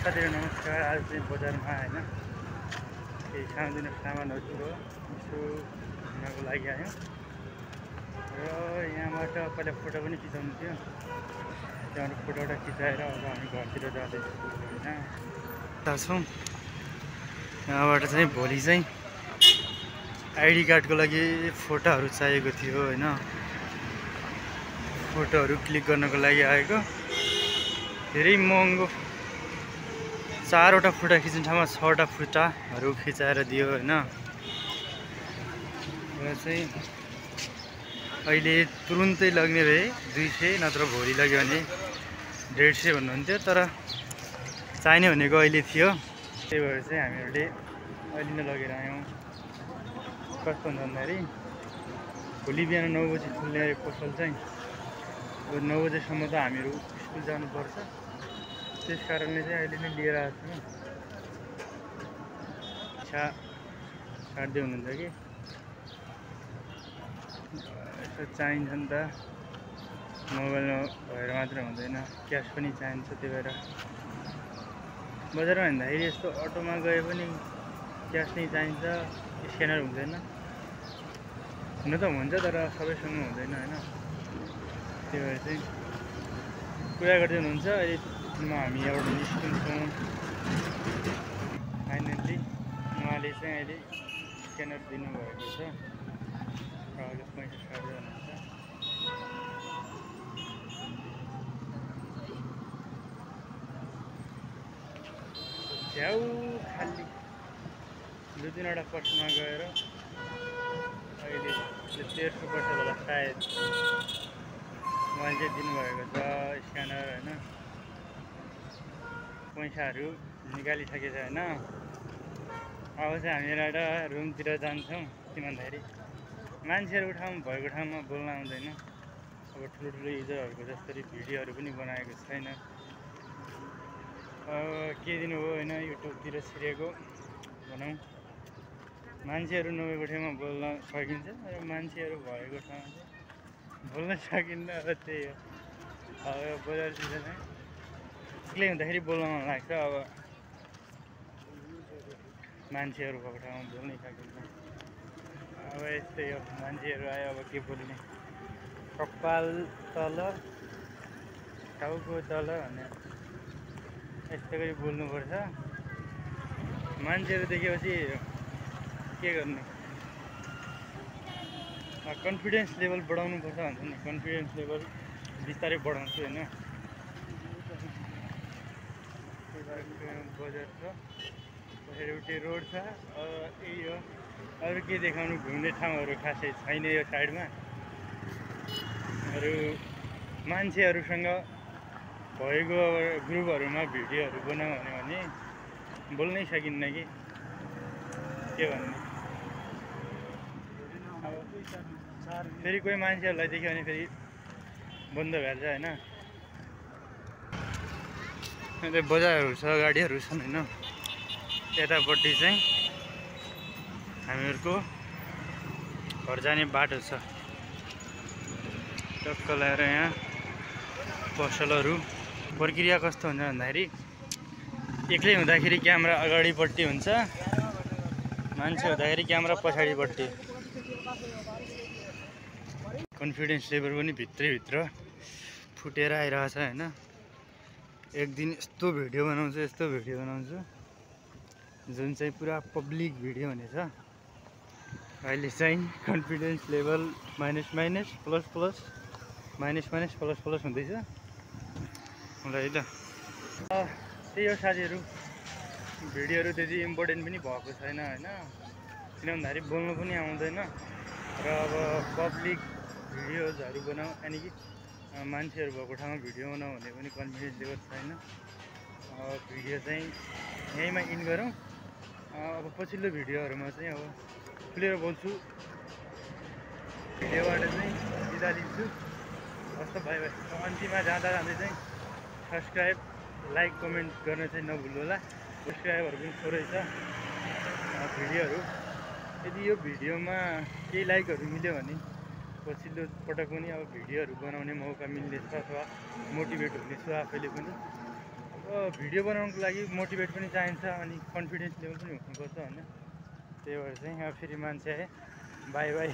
साथीहरु नमस्कार। आज चाहिँ बजारमा हैन केही सानोतिनो सामानहरु थियो यसो किन्नको लागि आयौँ र यहाँबाट पहिला फोटो पनि खिचाउनु थियो। त्यहाँबाट फोटोटा खिचाएर अब हामी घरतिर जाँदैछौँ हैन। छौँ यहाँबाट चाहिँ भोलि चाहिँ आइडी कार्डको लागि फोटोहरु चाहिएको थियो हैन। फोटोहरु क्लिक गर्नको लागि आएको। धेरै महँगो 4वटा फोटो खिच्ने ठाउँमा 6वटा फोटोहरु खिचाएर दियो हैन। र चाहिँ अहिले तुरुन्तै लग्ने भए 200 नत्र भोलि लग्यो भने 150 भन्नुहुन्थ्यो, तर चाहिने भनेको अहिले थियो। त्यही भएर चाहिँ हामीहरूले अहिले नै लगेर आयौँ। कस्तो हुन्छ भन्दाखेरि भोलि बिहान 9 बजे खुल्ने अरे पसल चाहिँ। 9 बजेसम्म त हामीहरू स्कुल जानुपर्छ। त्यस कारणले चाहिँ अहिले नै लिएर आएको छु। इच्छा काट्दै हुनुहुन्छ कि यसो चाहिन्छ नि त, मोबाइलमा भएर मात्र हुँदैन, क्यास पनि चाहिन्छ। त्यही भएर बजारमा हिँड्दाखेरि यस्तो अटोमा गए पनि क्यास नै चाहिन्छ, स्क्यानर हुँदैन। हुन त हुन्छ तर सबैसँग हुँदैन हैन। त्यही भएर चाहिँ कुरा गर्दै हुनुहुन्छ। अहिले हामी यहाँबाट निस्किन्छौँ। फाइनल्ली उहाँले चाहिँ अहिले स्क्यानर दिनुभएको छ। उहाँले पैसा काट्दै हुनुहुन्छ। झ्याउ खाली 2-3वटा पसलमा गएर अहिले त्यो 1300 पसल होला सायद उहाँले चाहिँ दिनुभएको छ स्क्यानर हैन। पैसाहरू निकालिसकेको छ हैन। अब चाहिँ हामी एउटा रुमतिर जान्छौँ। के भन्दाखेरि मान्छेहरूको ठाउँमा भएको ठाउँमा बोल्न आउँदैन। अब ठुलो युजरहरूको जसरी भिडियोहरू पनि बनाएको छैन। के दिनु हो हैन, युट्युबतिर छिरेको भनौँ। मान्छेहरू नभएको ठाउँमा बोल्न सकिन्छ र मान्छेहरू भएको ठाउँमा चाहिँ बोल्न सकिन्न। अब त्यही हो। अब बजारतिर चाहिँ एक्लै हुँदाखेरि बोल्न मन लाग्छ। अब मान्छेहरू भएको ठाउँमा बोल्नै सकिन्छ। अब यस्तै हो, मान्छेहरू आयो अब के बोल्ने। कपाल तल टाउको तल भने यस्तै गरी बोल्नुपर्छ। मान्छेहरू देखेपछि के गर्नु, कन्फिडेन्स लेभल बढाउनु पर्छ भन्छ नि। कन्फिडेन्स लेभल बिस्तारै बढाउँछु हैन। बजार छ, एउटा रोड छ, यही हो। अरू के देखाउनु, घुम्ने ठाउँहरू खासै छैन यो साइडमा। अरू मान्छेहरूसँग भएको ग्रुपहरूमा भिडियोहरू बनाउँ भने बोल्नै सकिन्न कि के भन्ने। फेरि कोही मान्छेहरूलाई देख्यो भने फेरि बन्द भइहाल्छ हैन। अहिले बजारहरू छ, गाडीहरू छन् हैन। यतापट्टि चाहिँ हामीहरूको घर जाने बाटो छ। टक्क लगाएर यहाँ पसलहरू। प्रक्रिया कस्तो हुन्छ भन्दाखेरि एक्लै हुँदाखेरि क्यामेरा अगाडिपट्टि हुन्छ, मान्छे हुँदाखेरि क्यामेरा पछाडिपट्टि। कन्फिडेन्स लेभल पनि भित्रैभित्र फुटेर आइरहेछ हैन। एक दिन यस्तो भिडियो बनाउँछु जुन चाहिँ पुरा पब्लिक भिडियो हुनेछ। अहिले चाहिँ confidence level minus plus plus minus plus plus हुँदैछ। ल है त, त्यही हो साथीहरू। भिडियोहरू त्यति इम्पोर्टेन्ट पनि भएको छैन हैन। किन भन्दाखेरि बोल्नु पनि आउँदैन। र अब पब्लिक भिडियोजहरू बनाऊ, यानि कि मान्छेहरू भएको ठाउँमा भिडियो बनाऊ भने पनि कन्फिडेन्स लेभल छैन। भिडियो चाहिँ यहीँमा इन गरौँ। अब पछिल्लो भिडियोहरूमा चाहिँ अब खुलेर बोल्छु। भिडियोबाट चाहिँ बिदा लिन्छु। हस् बाई बाई। अन्तिममा जाँदा चाहिँ सब्सक्राइब, लाइक, कमेन्ट गर्न चाहिँ नभुल्नु होला। सब्सक्राइबहरू पनि थोरै छ। भिडियोहरू यदि यो भिडियोमा केही लाइकहरू मिल्यो भने पछिल्लो पटक पनि अब भिडियोहरू बनाउने मौका मिल्नेछ अथवा मोटिभेट हुनेछु आफैले पनि। भिडियो बनाउनुको लागि मोटिभेट पनि चाहिन्छ अनि कन्फिडेन्स लेभल पनि हुनुपर्छ होइन। त्यही भएर चाहिँ यहाँ फेरि मान्छे आए। By by.